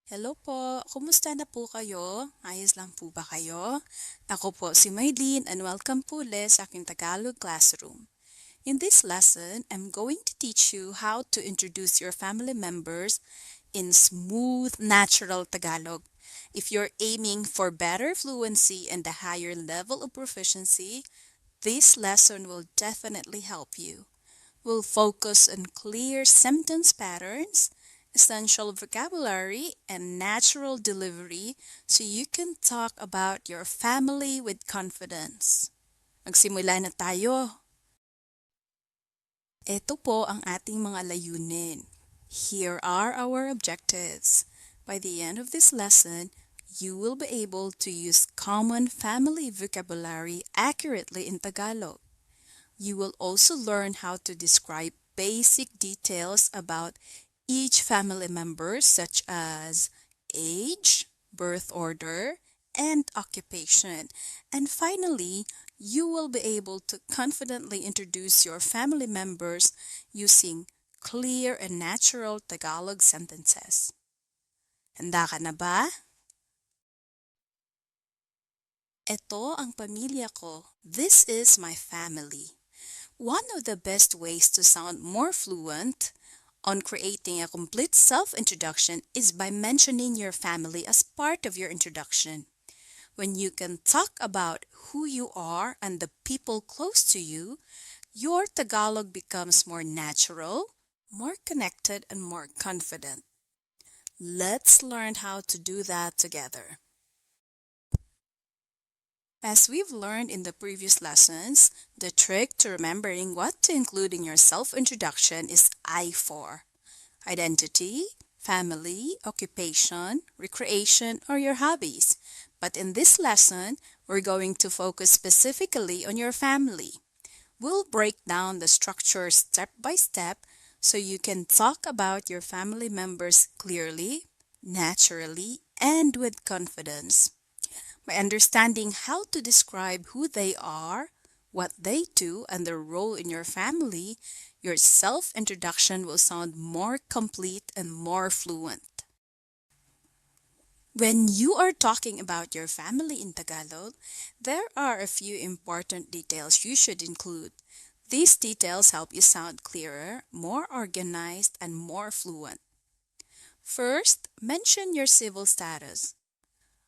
Hello po, kumusta na po kayo? Ayos lang po ba kayo? Ako po si Maylene and welcome po ulit sa aking Tagalog classroom. In this lesson, I'm going to teach you how to introduce your family members in smooth, natural Tagalog. If you're aiming for better fluency and a higher level of proficiency, this lesson will definitely help you. We'll focus on clear sentence patterns, essential vocabulary, and natural delivery so you can talk about your family with confidence. Magsimula na tayo. Ito po ang ating mga layunin. Here are our objectives. By the end of this lesson, you will be able to use common family vocabulary accurately in Tagalog. You will also learn how to describe basic details about each family member such as age, birth order, and occupation. And finally, you will be able to confidently introduce your family members using clear and natural Tagalog sentences. Handa ka na ba? Ito ang pamilya ko. This is my family. One of the best ways to sound more fluent on creating a complete self-introduction is by mentioning your family as part of your introduction. When you can talk about who you are and the people close to you, your Tagalog becomes more natural, more connected, and more confident. Let's learn how to do that together. As we've learned in the previous lessons, the trick to remembering what to include in your self-introduction is I4. Identity, family, occupation, recreation, or your hobbies. But in this lesson, we're going to focus specifically on your family. We'll break down the structure step by step so you can talk about your family members clearly, naturally, and with confidence. By understanding how to describe who they are, what they do, and their role in your family, your self-introduction will sound more complete and more fluent. When you are talking about your family in Tagalog, there are a few important details you should include. These details help you sound clearer, more organized, and more fluent. First, mention your civil status.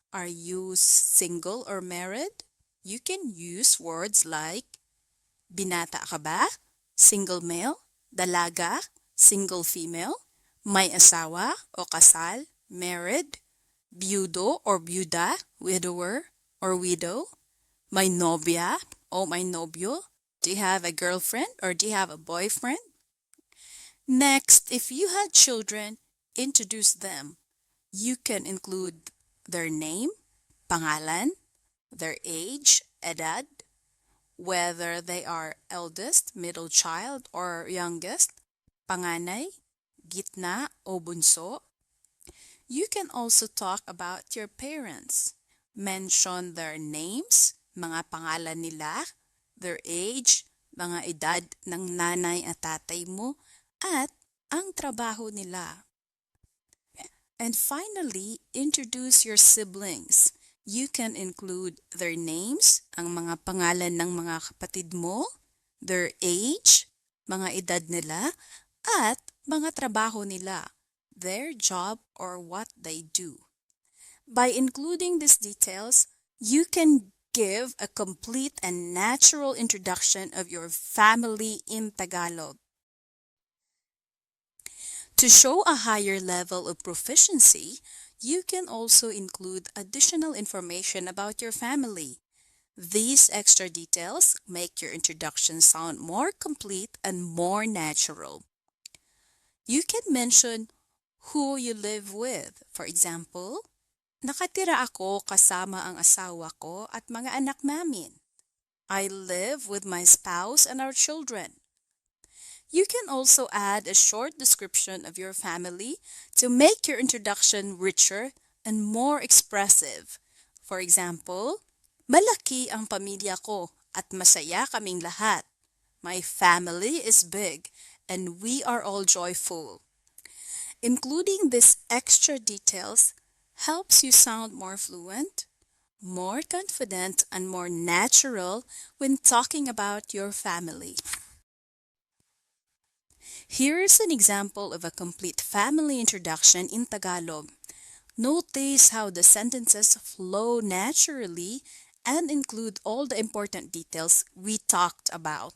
Are you single or married? You can use words like binata ka ba? Single male? Dalaga? Single female? May asawa o kasal? Married? Byudo or byuda? Widower or widow? May nobya o may nobyo? Do you have a girlfriend or do you have a boyfriend? Next, if you had children, introduce them. You can include their name, pangalan, their age, edad, whether they are eldest, middle child, or youngest, panganay, gitna, o bunso. You can also talk about your parents. Mention their names, mga pangalan nila, their age, mga edad ng nanay at tatay mo, at ang trabaho nila. And finally, introduce your siblings. You can include their names, ang mga pangalan ng mga kapatid mo, their age, mga edad nila, at mga trabaho nila, their job or what they do. By including these details, you can give a complete and natural introduction of your family in Tagalog. To show a higher level of proficiency, you can also include additional information about your family. These extra details make your introduction sound more complete and more natural. You can mention who you live with. For example, nakatira ako kasama ang asawa ko at mga anak namin. I live with my spouse and our children. You can also add a short description of your family to make your introduction richer and more expressive. For example, malaki ang pamilya ko at masaya kaming lahat. My family is big and we are all joyful. Including these extra details helps you sound more fluent, more confident, and more natural when talking about your family. Here is an example of a complete family introduction in Tagalog. Notice how the sentences flow naturally and include all the important details we talked about.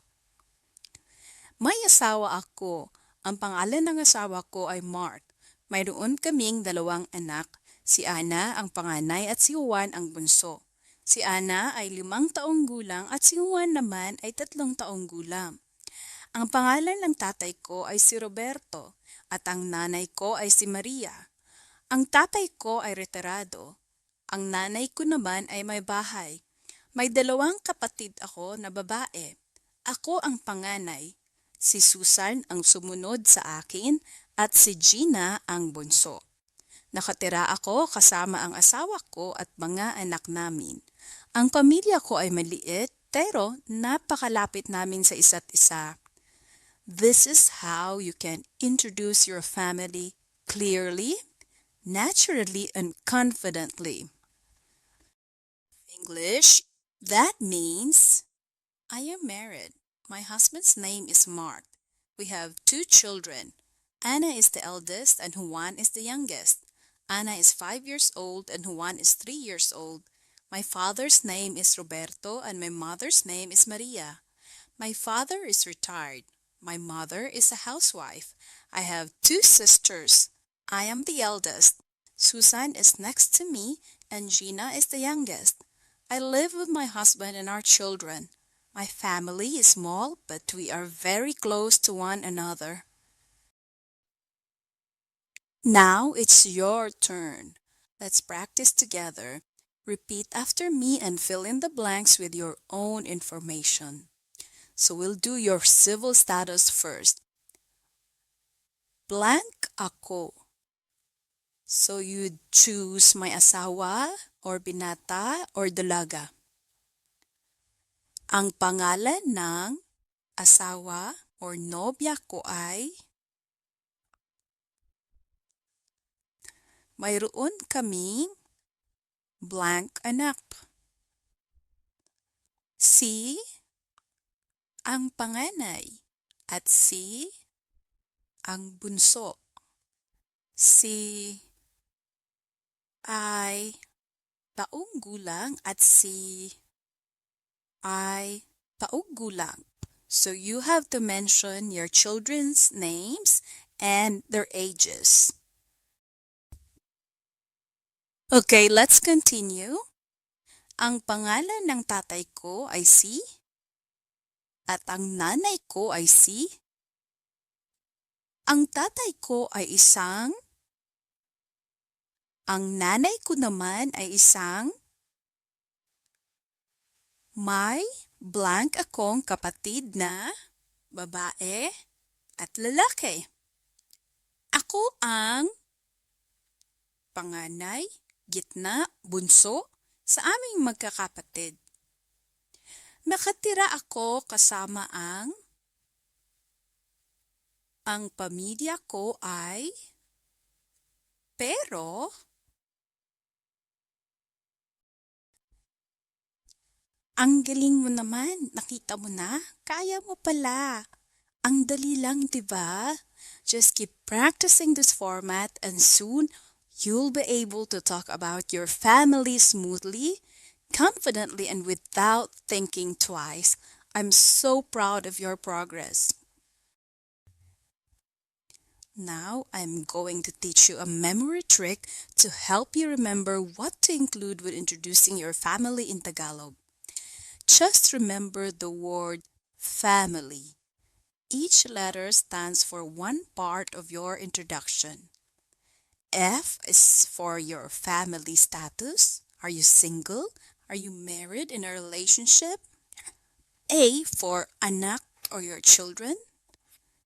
May asawa ako. Ang pangalan ng asawa ko ay Mark. Mayroon kaming dalawang anak. Si Ana ang panganay at si Juan ang bunso. Si Ana ay 5 taong gulang at si Juan naman ay 3 taong gulang. Ang pangalan ng tatay ko ay si Roberto at ang nanay ko ay si Maria. Ang tatay ko ay retirado. Ang nanay ko naman ay may bahay. May 2 kapatid ako na babae. Ako ang panganay. Si Susan ang sumunod sa akin at si Gina ang bunso. Nakatira ako kasama ang asawa ko at mga anak namin. Ang pamilya ko ay maliit pero napakalapit namin sa isa't isa. This is how you can introduce your family clearly, naturally, and confidently. English, that means I am married. My husband's name is Mark. We have 2 children. Anna is the eldest and Juan is the youngest. Anna is 5 years old and Juan is 3 years old. My father's name is Roberto and my mother's name is Maria. My father is retired. My mother is a housewife. I have 2 sisters. I am the eldest. Susan is next to me and Gina is the youngest. I live with my husband and our children. My family is small, but we are very close to one another. Now it's your turn. Let's practice together. Repeat after me and fill in the blanks with your own information. So we'll do your civil status first. Blank ako. So you choose may asawa or binata or dalaga. Ang pangalan ng asawa or nobya ko ay mayroon kaming blank anak. Si ang panganay at si ang bunso. Si ay taong gulang at si ay taong gulang. So you have to mention your children's names and their ages. Okay, let's continue. Ang pangalan ng tatay ko ay si at ang nanay ko ay si. Ang tatay ko ay isang. Ang nanay ko naman ay isang. May blank akong kapatid na babae at lalaki. Ako ang panganay, gitna, bunso sa aming magkakapatid. Nakatira ako kasama ang pamilya ko ay pero ang galing mo naman, nakita mo na, kaya mo pala. Ang dali lang, 'di ba? Just keep practicing this format and soon you'll be able to talk about your family smoothly, confidently, and without thinking twice. I'm so proud of your progress. Now, I'm going to teach you a memory trick to help you remember what to include when introducing your family in Tagalog. Just remember the word family. Each letter stands for one part of your introduction. F is for your family status. Are you single? Are you married in a relationship? A for anak or your children.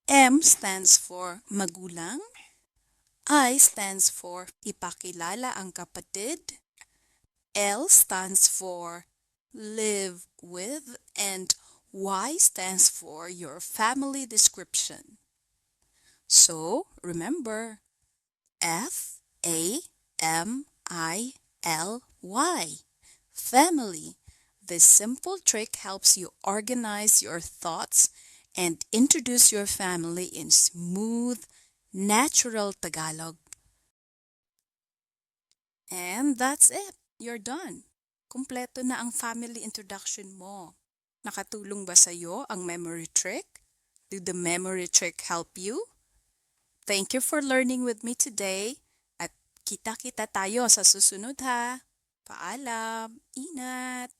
M stands for magulang. I stands for ipakilala ang kapatid. L stands for live with. And Y stands for your family description. So, remember, Family. Family. This simple trick helps you organize your thoughts and introduce your family in smooth, natural Tagalog. And that's it. You're done. Kumpleto na ang family introduction mo. Nakatulong ba sa'yo ang memory trick? Did the memory trick help you? Thank you for learning with me today. At kita-kita tayo sa susunod ha. Paalam. Ingat.